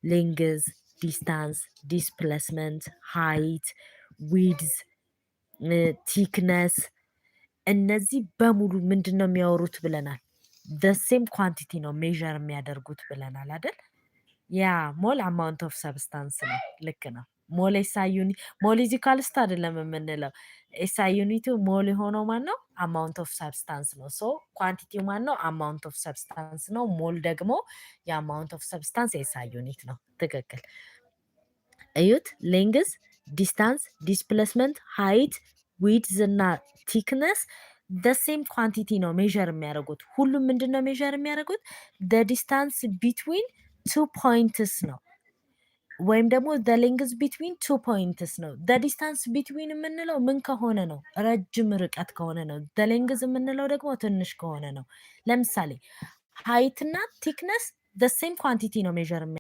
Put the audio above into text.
ሌንግዝ፣ ዲስታንስ፣ ዲስፕሌስመንት፣ ሃይት፣ ዊድዝ፣ ቲክነስ እነዚህ በሙሉ ምንድነው የሚያወሩት ብለናል? ሴም ኳንቲቲ ነው ሜዠር የሚያደርጉት ብለናል አይደል? ያ ሞል አማውንት ኦፍ ሰብስታንስ ነው። ልክ ነው። ሞል ኤስአይ ዩኒት ሞል ኢዝ ኢኳልስ ቱ አይደለም የምንለው። ኤስአይ ዩኒቱ ሞል የሆነው ማን ነው? አማውንት ኦፍ ሰብስታንስ ነው። ሶ ኳንቲቲው ማን ነው? አማውንት ኦፍ ሰብስታንስ ነው። ሞል ደግሞ የአማውንት ኦፍ ሰብስታንስ ኤስአይ ዩኒት ነው። ትክክል። እዩት። ሌንግዝ፣ ዲስታንስ፣ ዲስፕሌስመንት፣ ሃይት፣ ዊድዝ እና ቲክነስ ሴም ኳንቲቲ ነው ሜዠር የሚያደርጉት። ሁሉም ምንድን ነው ሜዠር የሚያደርጉት? ዲስታንስ ቢትዊን ቱ ፖይንትስ ነው ወይም ደግሞ ሌንግዝ ቢትዊን ቱ ፖይንትስ ነው። ዲስታንስ ቢትዊን የምንለው ምን ከሆነ ነው? ረጅም ርቀት ከሆነ ነው። ሌንግዝ የምንለው ደግሞ ትንሽ ከሆነ ነው። ለምሳሌ ሃይት እና ቲክነስ ሴም ኳንቲቲ ነው ሜዠር